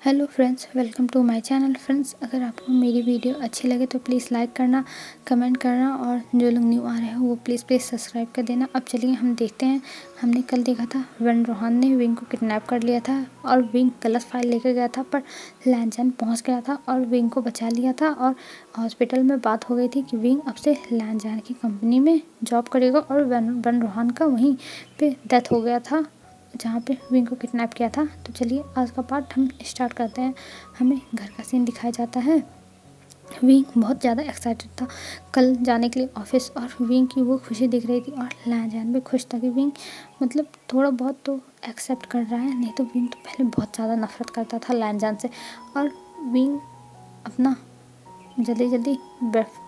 Hello friends, welcome to my channel. Friends, अगर आपको मेरी वीडियो अच्छी लगे तो प्लीज़ लाइक करना, कमेंट करना और जो लोग न्यू आ रहे हैं वो प्लीज़ सब्सक्राइब कर देना। अब चलिए हम देखते हैं। हमने कल देखा था वन रोहान ने विंग को किडनैप कर लिया था और विंग गलत फाइल लेकर गया था, पर लैनजान पहुंच गया था और विंग को बचा लिया था। और हॉस्पिटल में बात हो गई थी कि विंग अब से लैनजान की कंपनी में जॉब करेगा और वन रोहान का वहीं पे डेथ हो गया था जहाँ पे विंग को किडनैप किया था। तो चलिए आज का पार्ट हम स्टार्ट करते हैं। हमें घर का सीन दिखाया जाता है। विंग बहुत ज़्यादा एक्साइटेड था कल जाने के लिए ऑफिस, और विंग की वो खुशी दिख रही थी और लैनजान भी खुश था कि विंग मतलब थोड़ा बहुत तो एक्सेप्ट कर रहा है। नहीं तो विंग तो पहले बहुत ज़्यादा नफरत करता था लैनजान से। और विंग अपना जल्दी जल्दी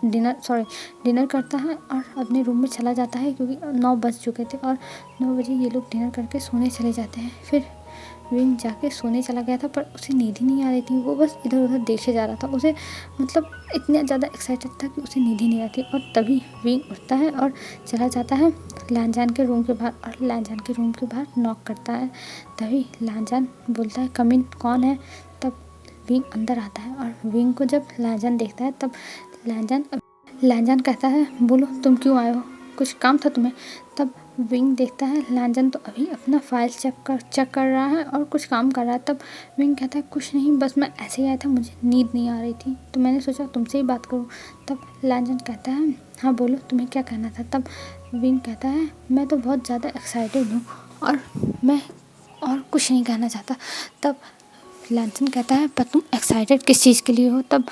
डिनर करता है और अपने रूम में चला जाता है, क्योंकि 9 बज चुके थे और 9 बजे ये लोग डिनर करके सोने चले जाते हैं। फिर विंग जाके सोने चला गया था, पर उसे नींद ही नहीं आ रही थी। वो बस इधर उधर देखे जा रहा था। उसे मतलब इतना ज़्यादा एक्साइटेड था कि उसे नींद ही नहीं आती। और तभी विंग उठता है और चला जाता है लैनजान के रूम के बाहर, और लैनजान के रूम के बाहर नॉक करता है। तभी लैनजान बोलता है, कम इन, कौन है? तब विंग अंदर आता है और विंग को जब लैनजान देखता है तब लैनजान कहता है, बोलो तुम क्यों आए हो, कुछ काम था तुम्हें? तब विंग देखता है लैनजान तो अभी अपना फाइल चेक कर रहा है और कुछ काम कर रहा है। तब विंग कहता है, कुछ नहीं, बस मैं ऐसे ही आया था, मुझे नींद नहीं आ रही थी तो मैंने सोचा तुमसे ही बात करूं। तब लैनजान कहता है, हाँ बोलो, तुम्हें क्या कहना था? तब विंग कहता है, मैं तो बहुत ज़्यादा एक्साइटेड हूँ और मैं और कुछ नहीं कहना चाहता। तब लैनजान कहता है, पर तुम एक्साइटेड किस चीज़ के लिए हो? तब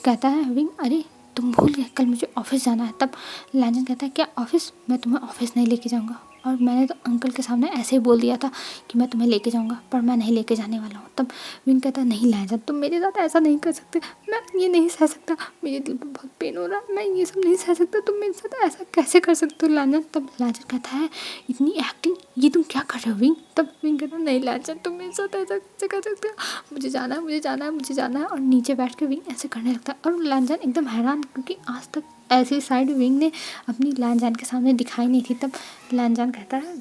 कहता है विंग, अरे तुम भूल गए, कल मुझे ऑफिस जाना है। तब लैनजान कहता है, क्या ऑफिस? मैं तुम्हें ऑफिस नहीं लेके जाऊंगा, और मैंने तो अंकल के सामने ऐसे ही बोल दिया था कि मैं तुम्हें लेके जाऊंगा, पर मैं नहीं लेके जाने वाला हूँ। तब विंग कहता है, नहीं लैनजान, तुम मेरे साथ ऐसा नहीं कर सकते, मैं ये नहीं सह सकता, मेरे दिल पर बहुत पेन हो रहा है, मैं ये सब नहीं सह सकता, तुम मेरे साथ ऐसा कैसे कर सकते हो लैनजान? तब लैनजान कहता है, इतनी एक्टिंग, ये तुम क्या कर रहे हो विंग? तब विंग कहता है, नहीं लैनजान, तुम मेरे साथ ऐसा कैसे कर सकते हो, मुझे जाना है, मुझे जाना है, मुझे जाना है। और नीचे बैठ के विंग ऐसे करने लगता है और लैनजान एकदम हैरान, क्योंकि आज तक ऐसी साइड विंग ने अपनी लैनजान के सामने दिखाई नहीं थी। तब लैनजान कहता है,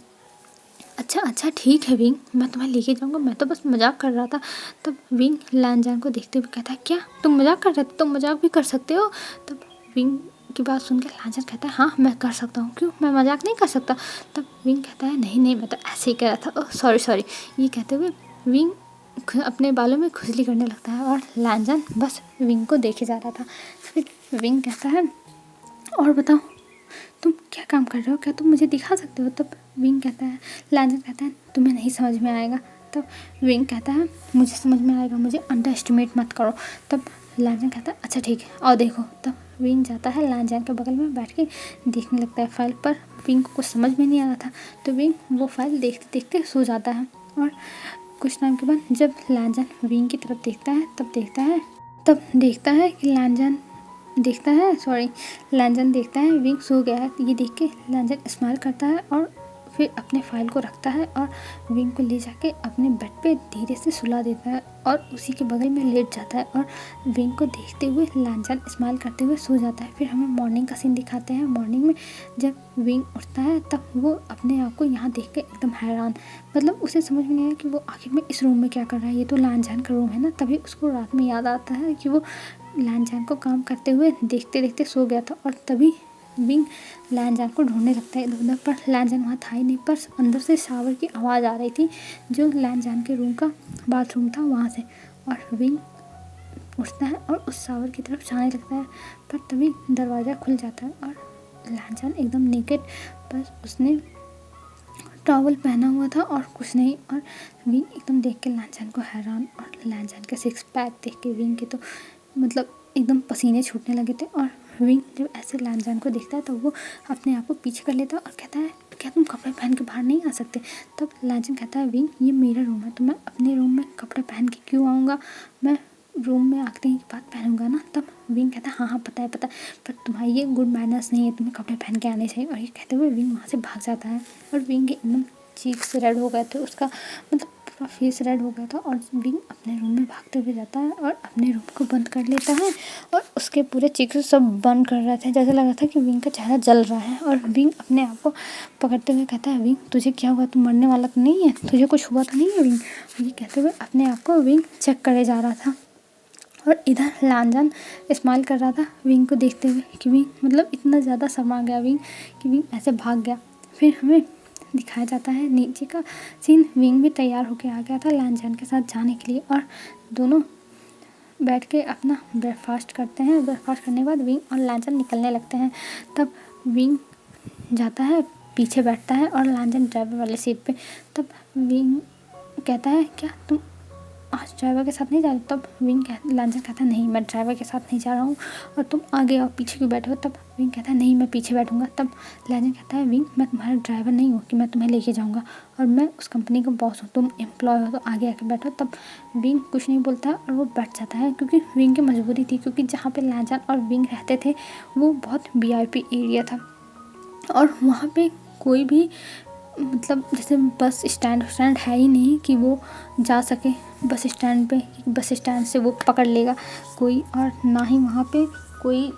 अच्छा अच्छा ठीक है विंग, मैं तुम्हें लेके जाऊंगा, मैं तो बस मजाक कर रहा था। तब विंग लैनजान को देखते हुए कहता है, क्या तुम मजाक कर रहे थे? तुम मजाक भी कर सकते हो? तब विंग की बात सुनकर लैनजान कहता है, हाँ मैं कर सकता हूँ, क्यों, मैं मजाक नहीं कर सकता? तब विंग कहता है, नहीं नहीं, मैं तो ऐसे ही कह रहा था, ओह सॉरी सॉरी। ये कहते हुए विंग अपने बालों में खुजली करने लगता है और लैनजान बस विंग को देखे जा रहा था। फिर विंग कहता है, और बताओ तुम क्या काम कर रहे हो, क्या तुम मुझे दिखा सकते हो? तब विंग कहता है, लैनजान कहता है, तुम्हें नहीं समझ में आएगा। तब विंग कहता है, मुझे समझ में आएगा, मुझे अंडर एस्टिमेट मत करो। तब लैनजान कहता है, अच्छा ठीक है, और देखो। तब विंग जाता है लैनजान के बगल में बैठ के देखने लगता है फाइल पर। विंग को कुछ समझ में नहीं आ रहा था तो विंग वो फाइल देखते देखते सो जाता है। और कुछ टाइम के बाद जब लैनजान विंग की तरफ देखता है तब देखता है कि लैनजान देखता है विंग सो गया है। ये देख के लैनजान स्माइल करता है और फिर अपने फाइल को रखता है और विंग को ले जाके अपने बेड पे धीरे से सुला देता है और उसी के बगल में लेट जाता है। और विंग को देखते हुए लैनजान स्माइल करते हुए सो जाता है। फिर हमें मॉर्निंग का सीन दिखाते हैं। मॉर्निंग में जब विंग उठता है तब वो अपने आप को यहाँ देख के एकदम हैरान, मतलब उसे समझ में नहीं आया कि वो आखिर में इस रूम में क्या कर रहा है, ये तो लैनजान का रूम है ना। तभी उसको रात में याद आता है कि वो लैनजान को काम करते हुए देखते देखते सो गया था। और तभी विंग लैनजान को ढूंढने लगता है इधर उधर, पर लैनजान वहाँ था ही नहीं। पर अंदर से शावर की आवाज़ आ रही थी जो लैनजान के रूम का बाथरूम था वहाँ से। और विंग उठता है और उस शावर की तरफ जाने लगता है, पर तभी दरवाज़ा खुल जाता है और लैनजान एकदम नेकेड, बस उसने टॉवल पहना हुआ था और कुछ नहीं। और विंग एकदम देख के लैनजान को हैरान, और लैनजान के सिक्स पैक देख के विंग के तो मतलब एकदम पसीने छूटने लगे थे। और विंग जब ऐसे लैनजान को देखता है तो वो अपने आप को पीछे कर लेता है और कहता है, क्या तुम कपड़े पहन के बाहर नहीं आ सकते? तब लैनजान कहता है, विंग ये मेरा रूम है तो मैं अपने रूम में कपड़े पहन के क्यों आऊँगा, मैं रूम में आते ही के बाद पहनूंगा ना। तब विंग कहता है, हाँ पता है, पर तुम्हारी ये गुड मैनर्स नहीं है, तुम्हें कपड़े पहन के आने चाहिए। और ये कहते हुए विंग वहाँ से भाग जाता है और विंग एकदम चीख से रेड हो गए थे, उसका मतलब पूरा फेस रेड हो गया था और विंग अपने रूम में भागते हुए जाता है और अपने रूम को बंद कर लेता है और उसके पूरे चीक्स सब बंद कर रहे थे, जैसे लगा था कि विंग का चेहरा जल रहा है। और विंग अपने आप को पकड़ते हुए कहता है, विंग तुझे क्या हुआ, तू मरने वाला तो नहीं है, तुझे कुछ हुआ तो नहीं है विंग। ये कहते हुए अपने आप को विंग चेक करे जा रहा था और इधर लांजान स्माइल कर रहा था विंग को देखते हुए कि विंग मतलब इतना ज़्यादा शर्मा गया विंग कि विंग ऐसे भाग गया। फिर हमें दिखाया जाता है नीचे का सीन, विंग भी तैयार होकर आ गया था लांजान के साथ जाने के लिए और दोनों बैठ के अपना ब्रेकफास्ट करते हैं। ब्रेकफास्ट करने के बाद विंग और लांजान निकलने लगते हैं। तब विंग जाता है पीछे बैठता है और लांजान ड्राइवर वाले सीट पे। तब विंग कहता है, क्या तुम आज ड्राइवर के साथ नहीं जा रहे? तब लांजान कहता है, नहीं मैं ड्राइवर के साथ नहीं जा रहा हूँ और तुम आगे और पीछे क्यों बैठे हो? तब विंग कहता है, नहीं मैं पीछे बैठूंगा। तब लांजान कहता है, विंग मैं तुम्हारा ड्राइवर नहीं हूँ कि मैं तुम्हें लेके जाऊँगा और मैं उस कंपनी का बॉस हूँ, तुम एम्प्लॉय हो तो आगे आके बैठो। तब विंग कुछ नहीं बोलता और वो बैठ जाता है क्योंकि विंग की मजबूरी थी, क्योंकि जहाँ पर लांजान और विंग रहते थे वो बहुत VIP एरिया था और वहाँ पे कोई भी मतलब जैसे बस स्टैंड है ही नहीं कि वो जा सके बस स्टैंड पे, बस स्टैंड से वो पकड़ लेगा कोई, और ना ही वहाँ पे कोई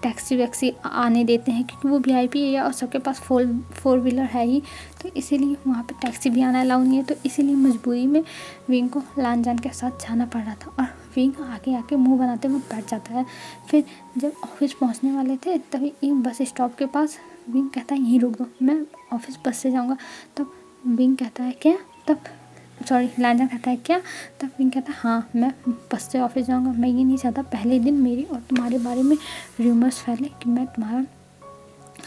टैक्सी वैक्सी आने देते हैं क्योंकि वो VIP एरिया और सबके पास फोर व्हीलर है ही, तो इसीलिए वहाँ पे टैक्सी भी आना अलाउ नहीं है। तो इसीलिए मजबूरी में विंग को लांजान के साथ जाना पड़ रहा था और विंग आगे आके मुंह बनाते हुए बैठ जाता है। फिर जब ऑफिस पहुँचने वाले थे तभी एक बस स्टॉप के पास विंग कहता है, यहीं रुक दो, मैं ऑफिस बस से जाऊँगा। तब विंग कहता है, क्या? लांजान कहता है, क्या? तब विंग कहता है, हाँ मैं बस से ऑफिस जाऊँगा, मैं ये नहीं चाहता पहले दिन मेरी और तुम्हारे बारे में रूमर्स फैले कि मैं तुम्हारा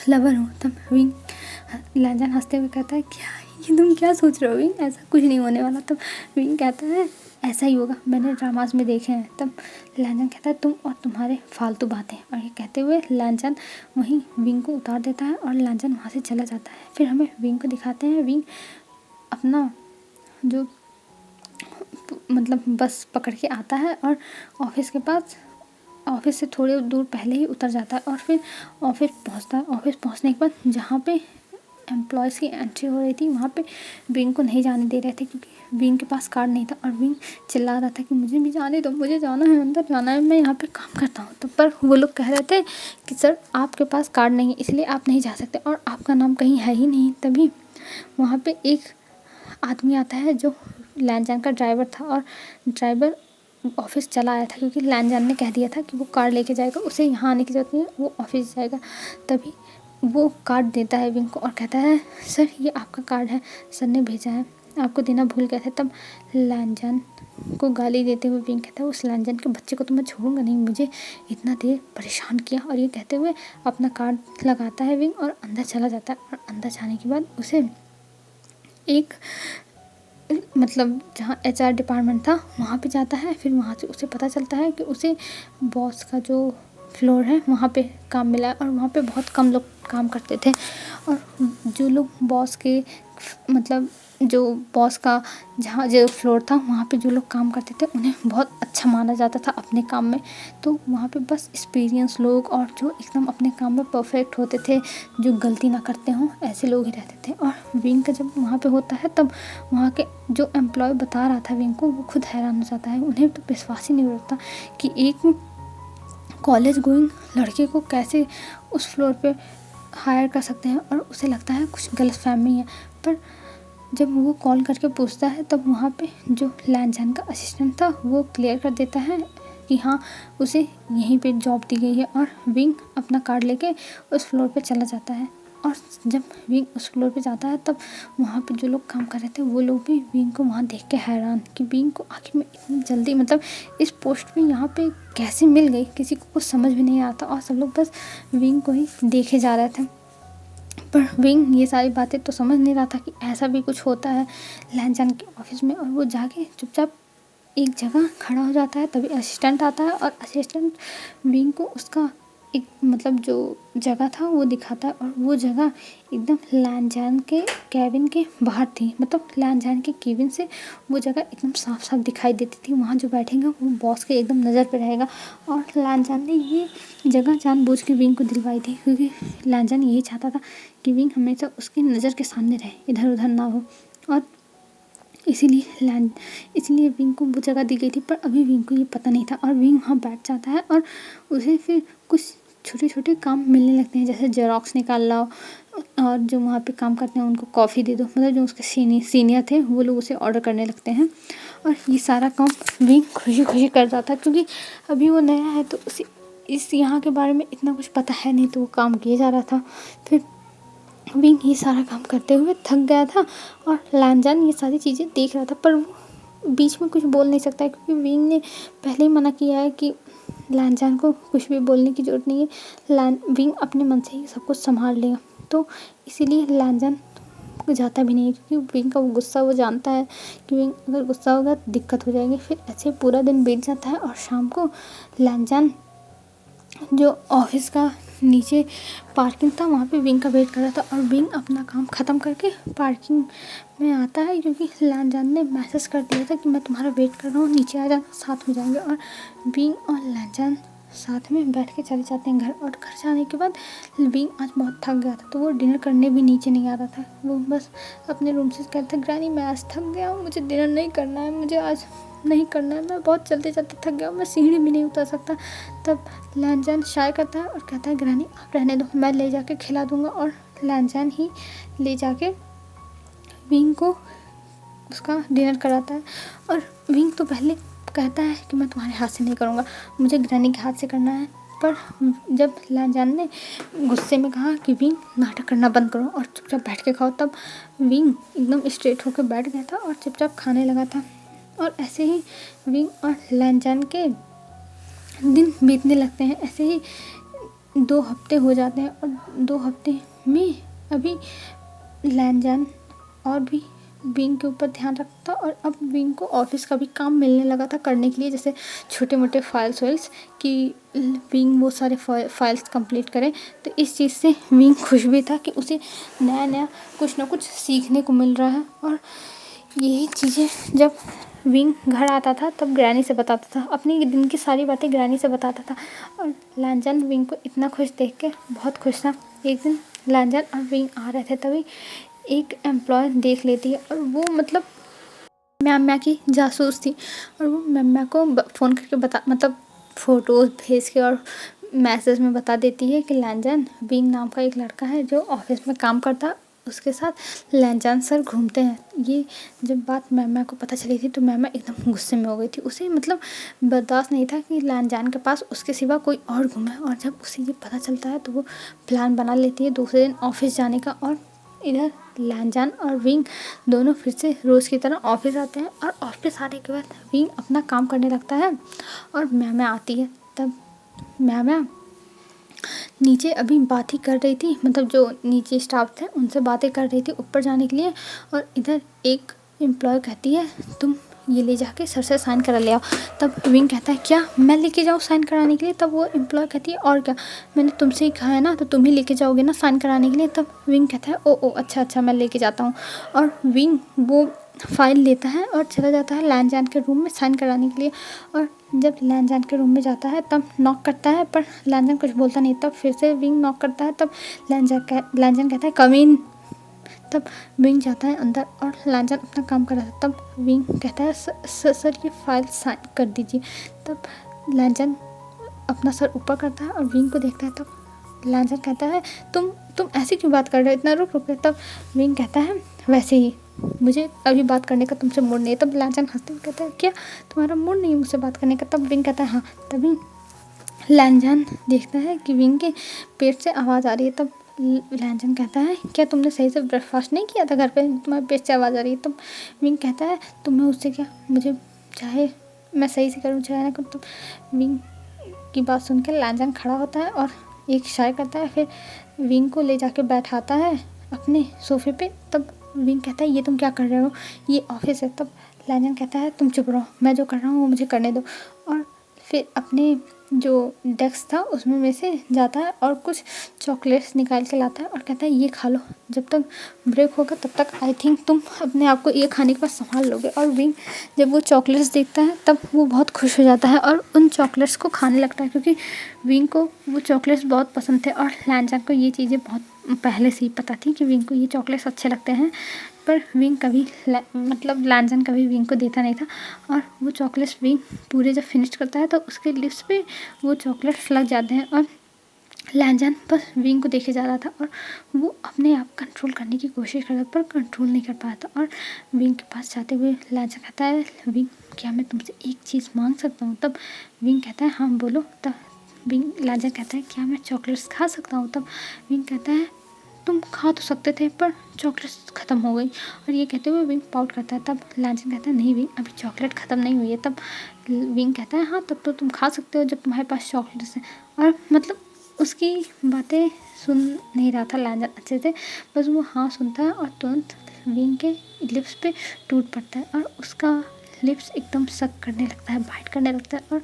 लवर हूँ। तब विंग लांजान हंसते हुए कहता है, ये तुम क्या सोच रहे हो विंग, ऐसा कुछ नहीं होने वाला। तब विंग कहता है, ऐसा ही होगा, मैंने ड्रामास में देखे हैं। तब लांजान कहता है, तुम और तुम्हारे फालतू बातें, और ये कहते हुए लांजान वहीं विंग को उतार देता है और लांजान वहाँ से चला जाता है। फिर हमें विंग को दिखाते हैं, विंग अपना जो मतलब बस पकड़ के आता है और ऑफिस के पास, ऑफिस से थोड़ी दूर पहले ही उतर जाता है और फिर ऑफिस पहुंचता है। ऑफिस पहुंचने के बाद जहाँ पे एम्प्लॉयज़ की एंट्री हो रही थी वहाँ पे विंग को नहीं जाने दे रहे थे क्योंकि विंग के पास कार्ड नहीं था और विंग चिल्ला रहा था कि मुझे भी जाने दो, मुझे जाना है, अंदर जाना है, मैं यहाँ पे काम करता हूँ। तो पर वो लोग कह रहे थे कि सर आपके पास कार्ड नहीं है इसलिए आप नहीं जा सकते और आपका नाम कहीं है ही नहीं। तभी वहाँ पे एक आदमी आता है जो लांजान का ड्राइवर था और ड्राइवर ऑफिस चला आया था क्योंकि लांजान ने कह दिया था कि वो कार्ड लेके जाएगा, उसे यहाँ आने की ज़रूरत नहीं है, वो ऑफिस जाएगा। तभी वो कार्ड देता है विंग को और कहता है, सर ये आपका कार्ड है, सर ने भेजा है, आपको देना भूल गए थे। तब लांजान को गाली देते हुए विंग कहता है, उस लांजान के बच्चे को तो मैं छोड़ूंगा नहीं, मुझे इतना देर परेशान किया। और ये कहते हुए अपना कार्ड लगाता है विंग और अंदर चला जाता है और अंदर जाने के बाद उसे एक मतलब जहाँ HR डिपार्टमेंट था वहाँ पे जाता है। फिर वहाँ से उसे पता चलता है कि उसे बॉस का जो फ्लोर है वहाँ पे काम मिला है और वहाँ पे बहुत कम लोग काम करते थे और जो लोग बॉस के मतलब जो बॉस का जहाँ जो फ्लोर था वहाँ पे जो लोग काम करते थे उन्हें बहुत अच्छा माना जाता था अपने काम में। तो वहाँ पे बस एक्सपीरियंस लोग और जो एकदम अपने काम में परफेक्ट होते थे, जो गलती ना करते हों, ऐसे लोग ही रहते थे। और विंग का जब वहाँ पे होता है तब वहाँ के जो एम्प्लॉय बता रहा था विंग को, वो खुद हैरान हो जाता है। उन्हें तो विश्वास ही नहीं होता कि एक कॉलेज गोइंग लड़के को कैसे उस फ्लोर पे हायर कर सकते हैं और उसे लगता है कुछ गलतफहमी है। पर जब वो कॉल करके पूछता है तब वहाँ पे जो लांजान का असिस्टेंट था वो क्लियर कर देता है कि हाँ उसे यहीं पे जॉब दी गई है। और विंग अपना कार्ड लेके उस फ्लोर पे चला जाता है और जब विंग उस फ्लोर पे जाता है तब वहाँ पे जो लोग काम कर रहे थे वो लोग भी विंग को वहाँ देख के हैरान कि विंग को आखिर में इतनी जल्दी मतलब इस पोस्ट पे यहाँ पे कैसे मिल गई, किसी को कुछ समझ भी नहीं आता और सब लोग बस विंग को ही देखे जा रहे थे। पर विंग ये सारी बातें तो समझ नहीं रहा था कि ऐसा भी कुछ होता है लांजान के ऑफिस में। और वो जाके चुपचाप एक जगह खड़ा हो जाता है। तभी असिस्टेंट आता है और असिस्टेंट विंग को उसका एक मतलब जो जगह था वो दिखाता है और वो जगह एकदम लांजान के कैबिन के बाहर थी। मतलब लांजान के केबिन से वो जगह एकदम साफ साफ दिखाई देती थी। वहाँ जो बैठेगा वो बॉस के एकदम नज़र पे रहेगा। और लांजान ने ये जगह जानबूझ के विंग को दिलवाई थी क्योंकि लांजान यही चाहता था कि विंग हमेशा उसकी नज़र के सामने रहे, इधर उधर ना हो। और इसीलिए विंग को वो जगह दी गई थी। पर अभी विंग को ये पता नहीं था और विंग वहाँ बैठ जाता है और उसे फिर कुछ छोटे छोटे काम मिलने लगते हैं, जैसे जेरोक्स निकाल लाओ और जो वहाँ पे काम करते हैं उनको कॉफ़ी दे दो। मतलब जो उसके सीनियर थे वो लोग उसे ऑर्डर करने लगते हैं और ये सारा काम विंग खुशी खुशी कर जाता है, क्योंकि अभी वो नया है तो उसे इस यहाँ के बारे में इतना कुछ पता है नहीं, तो वो काम किया जा रहा था। फिर विंग ये सारा काम करते हुए थक गया था और लैनजान ये सारी चीज़ें देख रहा था, पर वो बीच में कुछ बोल नहीं सकता है, क्योंकि विंग ने पहले ही मना किया है कि लैनजान को कुछ भी बोलने की ज़रूरत नहीं है, विंग अपने मन से ही सब कुछ संभाल लेगा। तो इसीलिए लैनजान जाता भी नहीं है, क्योंकि विंग का वो गुस्सा वो जानता है कि विंग अगर गुस्सा होगा तो दिक्कत हो जाएगी। फिर ऐसे पूरा दिन बीत जाता है और शाम को लैनजान जो ऑफिस का नीचे पार्किंग था वहाँ पे विंग का वेट कर रहा था और विंग अपना काम ख़त्म करके पार्किंग में आता है, क्योंकि लैनजान ने मैसेज कर दिया था कि मैं तुम्हारा वेट कर रहा हूँ, नीचे आ जाना, साथ में जाएंगे। और विंग और लैनजान साथ में बैठ के चले जाते हैं घर। और घर जाने के बाद विंग आज बहुत थक गया था, तो वो डिनर करने भी नीचे नहीं आ रहा था। वो बस अपने रूम से कहता था, ग्रैनी मैं आज थक गया हूँ, मुझे डिनर नहीं करना है, मुझे आज नहीं करना है, मैं बहुत चलते चलते थक गया हूँ, मैं सीढ़ी भी नहीं उतर सकता। तब लैनजान शाय करता है और कहता है, ग्रैनी आप रहने दो, मैं ले जाके खिला दूँगा। और लैनजान ही ले जाके विंग को उसका डिनर कराता है। और विंग तो पहले कहता है कि मैं तुम्हारे हाथ से नहीं करूँगा, मुझे ग्रैनी के हाथ से करना है। पर जब लैनजान ने गुस्से में कहा कि विंग नाटक करना बंद करो और चुपचाप बैठ के खाओ, तब विंग एकदम स्ट्रेट होकर बैठ गया था और चुपचाप खाने लगा था। और ऐसे ही विंग और लैनजान के दिन बीतने लगते हैं। ऐसे ही 2 हफ्ते हो जाते हैं और 2 हफ्ते में अभी लैनजान और भी विंग के ऊपर ध्यान रखता और अब विंग को ऑफिस का भी काम मिलने लगा था करने के लिए, जैसे छोटे मोटे फाइल्स कि विंग वो सारे फाइल्स कंप्लीट करे। तो इस चीज़ से विंग खुश भी था कि उसे नया नया कुछ ना कुछ सीखने को मिल रहा है। और यही चीज़ें जब विंग घर आता था तब ग्रैनी से बताता था, अपनी दिन की सारी बातें ग्रैनी से बताता था। और लैनजान विंग को इतना खुश देख के बहुत खुश था। एक दिन लैनजान और विंग आ रहे थे, तभी एक एम्प्लॉय देख लेती है और वो मतलब म्या की जासूस थी। और वो म्या को फ़ोन करके मतलब फ़ोटोज़ भेज के और मैसेज में बता देती है कि लैनजान विंग नाम का एक लड़का है जो ऑफिस में काम करता है, उसके साथ लैनजान सर घूमते हैं। ये जब बात मैम को पता चली थी तो मैम एकदम गुस्से में हो गई थी। उसे मतलब बर्दाश्त नहीं था कि लैनजान के पास उसके सिवा कोई और घूमे। और जब उसे ये पता चलता है तो वो प्लान बना लेती है दूसरे दिन ऑफिस जाने का। और इधर लैनजान और विंग दोनों फिर से रोज़ की तरह ऑफिस आते हैं। और ऑफिस आने के बाद विंग अपना काम करने लगता है और मैम आती है। तब मैम नीचे अभी बात ही कर रही थी, मतलब जो नीचे स्टाफ थे उनसे बातें कर रही थी ऊपर जाने के लिए। और इधर एक एम्प्लॉय कहती है, तुम ये ले जाके सर से साइन करा ले आओ। तब विंग कहता है, क्या मैं लेके जाऊँ साइन कराने के लिए? तब वो एम्प्लॉय कहती है, और क्या, मैंने तुमसे ही कहा है ना, तो तुम ही लेके जाओगे ना साइन कराने के लिए। तब विंग कहता है, ओ अच्छा मैं लेके जाता हूँ। और विंग वो फाइल लेता है और चला जाता है लैनजान के रूम में साइन कराने के लिए। और जब लैनजान के रूम में जाता है तब नॉक करता है, पर लैनजान कुछ बोलता नहीं। तब फिर से विंग नॉक करता है, तब लैनजान कहता है, कम इन। तब विंग जाता है अंदर और लैनजान अपना काम कर रहा था। तब विंग कहता है, सर ये फाइल साइन कर दीजिए। तब लैनजान अपना सर ऊपर करता है और विंग को देखता है। तब लैनजान कहता है, तुम ऐसे क्यों बात कर रहे हो, इतना रुक। तब विंग कहता है, वैसे ही मुझे अभी बात करने का तुमसे मूड नहीं है। तब लैनजान हंसते हुए कहता है, क्या तुम्हारा मूड नहीं है मुझसे बात करने का? तब विंग कहता है, हाँ। तभी लैनजान देखता है कि विंग के पेट से आवाज़ आ रही है। तब लैनजान कहता है, क्या तुमने सही से ब्रेकफास्ट नहीं किया था घर पे, तुम्हारे पेट से आवाज़ आ रही है? तब विंग कहता है, तुम्हें उससे क्या, मुझे चाहे मैं सही से करूँ चाहे ना करूँ। तब विंग की बात सुन के लैनजान खड़ा होता है और एक इशारा करता है, फिर विंग को ले जाके बैठाता है अपने सोफे पे। तब विंग कहता है, ये तुम क्या कर रहे हो, ये ऑफिस है। तब लैनजान कहता है, तुम चुप रहो, मैं जो कर रहा हूँ वो मुझे करने दो। और फिर अपने जो डेस्क था उसमें में से जाता है और कुछ चॉकलेट्स निकाल के लाता है और कहता है, ये खा लो, जब तक ब्रेक होगा तब तक आई थिंक तुम अपने आप को ये खाने के बाद संभाल लोगे। और विंग जब वो चॉकलेट्स देखता है तब वो बहुत खुश हो जाता है और उन चॉकलेट्स को खाने लगता है, क्योंकि विंग को वो चॉकलेट्स बहुत पसंद थे। और लैनजान को ये चीज़ें बहुत पहले से ही पता थी कि विंग को ये चॉकलेट्स अच्छे लगते हैं। पर विंग कभी मतलब लांजन कभी विंग को देता नहीं था। और वो चॉकलेट्स विंग पूरे जब फिनिश करता है तो उसके लिप्स पे वो चॉकलेट्स लग जाते हैं और लांजन बस विंग को देखे जा रहा था और वो अपने आप कंट्रोल करने की कोशिश कर रहा था पर कंट्रोल नहीं कर पाया था। और विंग के पास जाते हुए लांजन कहता है, विंग क्या मैं तुमसे एक चीज़ मांग सकता हूँ? तब विंग कहता है हाँ बोलो। तब लांजन कहता है क्या मैं चॉकलेट्स खा सकता हूँ? तब विंग कहता है तुम खा तो सकते थे पर चॉकलेट्स ख़त्म हो गई। और ये कहते हुए विंग पाउट करता है। तब लांजन कहता है नहीं विंग, अभी चॉकलेट ख़त्म नहीं हुई है। तब विंग कहता है हाँ तब तो तुम खा सकते हो जब तुम्हारे पास चॉकलेट्स हैं। और मतलब उसकी बातें सुन नहीं रहा था लांजन अच्छे से, बस वो हाँ सुनता है और तुरंत विंग के लिप्स पे टूट पड़ता है और उसका लिप्स एकदम सक करने लगता है, बाइट करने लगता है। और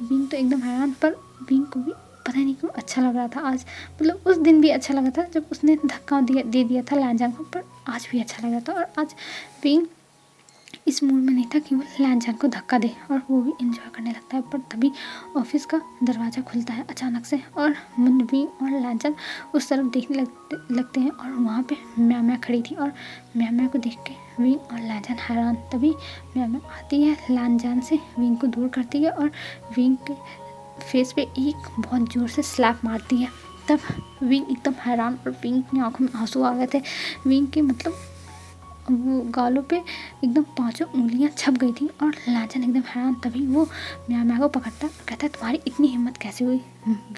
विंग तो एकदम हैरान, पर विंग को भी पता नहीं क्यों अच्छा लग रहा था आज। मतलब उस दिन भी अच्छा लगा था जब उसने धक्का दे दिया था लांजन को, पर आज भी अच्छा लगा था। और आज विंग इस मूड में नहीं था कि वो लांजन को धक्का दे और वो भी एंजॉय करने लगता है। पर तभी ऑफिस का दरवाज़ा खुलता है अचानक से और विंग और लांजन उस तरफ देखने लगते हैं और वहाँ पे म्या खड़ी थी। और म्या को देख के विंग और लांजन हैरान। तभी म्या आती है, लांजन से विंग को दूर करती है और विंग के फेस पे एक बहुत ज़ोर से स्लैप मारती है। तब विंग एकदम हैरान और विंग की आंखों में आंसू आ गए थे। विंग के मतलब वो गालों पे एकदम 5 उंगलियां छप गई थी और लांजन एकदम हैरान। तभी वो म्या को पकड़ता है और कहता है तुम्हारी इतनी हिम्मत कैसे हुई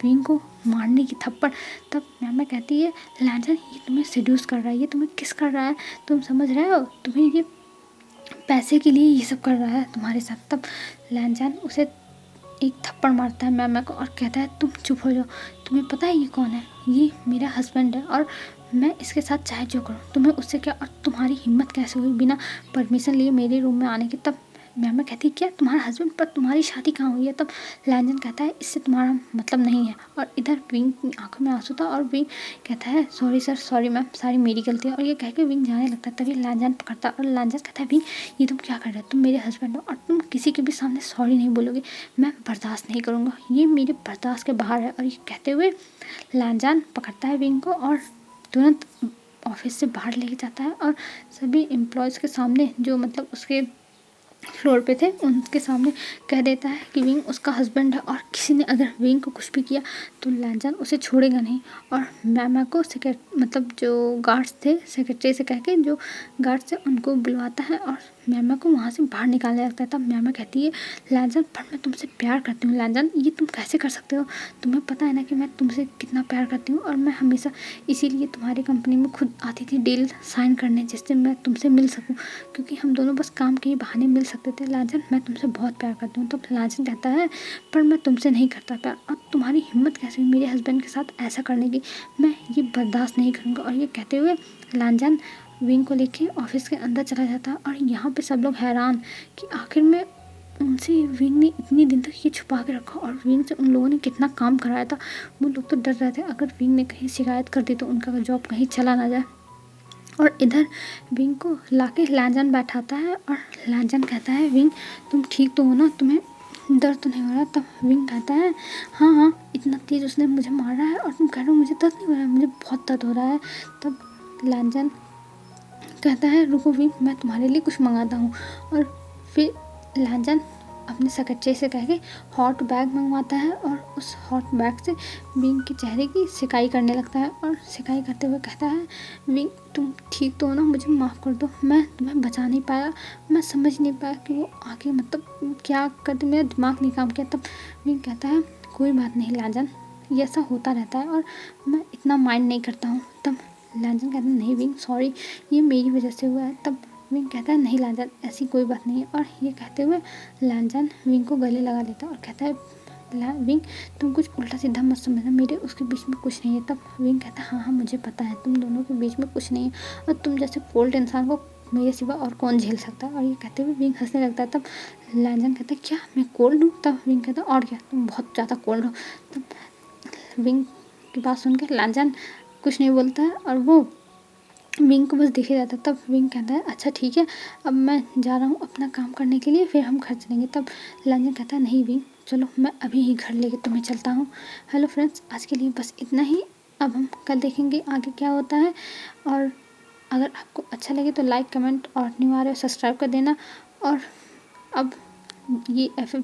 विंग को मारने की थप्पड़। तब म्या कहती है लांजन ये तुम्हें सेड्यूस कर रहा है, ये तुम्हें किस कर रहा है, तुम समझ रहे हो, तुम्हें ये पैसे के लिए ये सब कर रहा है तुम्हारे साथ। तब लांजन उसे एक थप्पड़ मारता है म्या को और कहता है तुम चुप हो जाओ, तुम्हें पता है ये कौन है? ये मेरा हस्बैंड है और मैं इसके साथ चाहे जो करूँ, तुम्हें उससे क्या, और तुम्हारी हिम्मत कैसे हुई बिना परमिशन लिए मेरे रूम में आने की? तब मैम कहती है क्या तुम्हारा हस्बैंड, पर तुम्हारी शादी कहाँ हुई है? तब लांजन कहता है इससे तुम्हारा मतलब नहीं है। और इधर विंग की आंखों में आंसू था और विंग कहता है सॉरी सर, सॉरी मैम, सारी मेरी गलती है। और ये कह के विंग जाने लगता है। तभी लांजन पकड़ता है और लांजन कहता है विंग ये तुम क्या कर रहे हो, तुम मेरे हस्बैंड हो और तुम किसी के भी सामने सॉरी नहीं बोलोगे, मैं बर्दाश्त नहीं करूँगा, ये मेरे बर्दाश्त के बाहर है। और ये कहते हुए लांजन पकड़ता है विंग को और तुरंत ऑफिस से बाहर लेके जाता है और सभी एम्प्लॉयज़ के सामने जो मतलब उसके फ्लोर पे थे उनके सामने कह देता है कि विंग उसका हस्बैंड है और किसी ने अगर विंग को कुछ भी किया तो लांजन उसे छोड़ेगा नहीं। और मैम को मतलब जो गार्ड्स थे सेक्रेटरी से कह के जो गार्ड्स थे उनको बुलवाता है और मैम को वहाँ से बाहर निकालने लगता है। तब मैम कहती है लांजन पर मैं तुमसे प्यार करती हूँ लांजन, ये तुम कैसे कर सकते हो, तुम्हें पता है ना कि मैं तुमसे कितना प्यार करती हूँ और मैं हमेशा इसीलिए तुम्हारी कंपनी में खुद आती थी डील साइन करने जिससे मैं तुमसे मिल सकूँ, क्योंकि हम दोनों बस काम के ही बहाने मिल सकते थे। लांजन मैं तुमसे बहुत प्यार करती हूँ। तो लांजन कहता है पर मैं तुमसे नहीं करता प्यार, और तुम्हारी हिम्मत कैसे हुई मेरे हस्बैंड के साथ ऐसा करने की, मैं ये बर्दाश्त नहीं करूँगा। और ये कहते हुए लांजन विंग को लेके ऑफिस के अंदर चला जाता है और यहाँ पे सब लोग हैरान कि आखिर में उनसे विंग ने इतने दिन तक ये छुपा के रखा और विंग से उन लोगों ने कितना काम कराया था। वो लोग तो डर रहे थे अगर विंग ने कहीं शिकायत कर दी तो उनका जॉब कहीं चला ना जाए। और इधर विंग को लाके लांजन बैठाता है और लांजन कहता है विंग तुम ठीक तो हो ना, तुम्हें दर्द तो नहीं हो रहा? तब विंग कहता है हाँ हाँ इतना तेज़ उसने मुझे मारा है और तुम कह रहे हो मुझे दर्द नहीं हो रहा है, मुझे बहुत दर्द हो रहा है। तब लांजन कहता है रुको विंग मैं तुम्हारे लिए कुछ मंगाता हूँ। और फिर लांजन अपने सेक्रेटरी से कह के हॉट बैग मंगवाता है और उस हॉट बैग से विंग के चेहरे की सिकाई करने लगता है और सिकाई करते हुए कहता है विंग तुम ठीक तो हो ना, मुझे माफ़ कर दो, मैं तुम्हें बचा नहीं पाया, मैं समझ नहीं पाया कि वो आगे मतलब क्या करते, मेरा दिमाग नहीं काम किया। तब विंग कहता है कोई बात नहीं लांजन, ये ऐसा होता रहता है और मैं इतना माइंड नहीं करता हूँ। तब लांजन कहता है नहीं विंग सॉरी, ये मेरी वजह से हुआ है। तब विंग कहता है नहीं लांजन ऐसी कोई बात नहीं है। और ये कहते हुए लांजन विंग को गले लगा लेता है और कहता है विंग तुम कुछ उल्टा सीधा मत समझना, मेरे उसके बीच में कुछ नहीं है। तब विंग कहता है हाँ हाँ मुझे पता है तुम दोनों के बीच में कुछ नहीं है और तुम जैसे कोल्ड इंसान को मेरे सिवा और कौन झेल सकता है। और ये कहते हुए विंग हंसने लगता है। तब लांजन कहता है क्या मैं कोल्ड हूँ? तब विंग कहता है और क्या, तुम बहुत ज़्यादा कोल्ड हो। तब विंग की बात सुन के लांजन कुछ नहीं बोलता है और वो विंग को बस देखे जाता है। तब विंग कहता है अच्छा ठीक है अब मैं जा रहा हूँ अपना काम करने के लिए, फिर हम घर चलेंगे। तब लांजन कहता है नहीं विंग चलो मैं अभी ही घर लेके तुम्हें चलता हूँ। हेलो फ्रेंड्स आज के लिए बस इतना ही, अब हम कल देखेंगे आगे क्या होता है और अगर आपको अच्छा लगे तो लाइक कमेंट और न्यू आ रहे हो सब्सक्राइब कर देना। और अब ये FF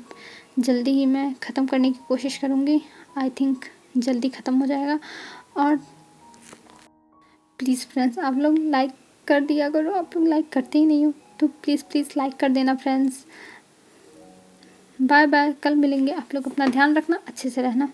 जल्दी ही मैं ख़त्म करने की कोशिश करूँगी। आई थिंक जल्दी ख़त्म हो जाएगा। और प्लीज़ फ्रेंड्स आप लोग लाइक कर दिया करो, आप लोग लाइक करते ही नहीं हो, तो प्लीज़ प्लीज़ लाइक कर देना फ्रेंड्स। बाय बाय, कल मिलेंगे। आप लोग अपना ध्यान रखना, अच्छे से रहना।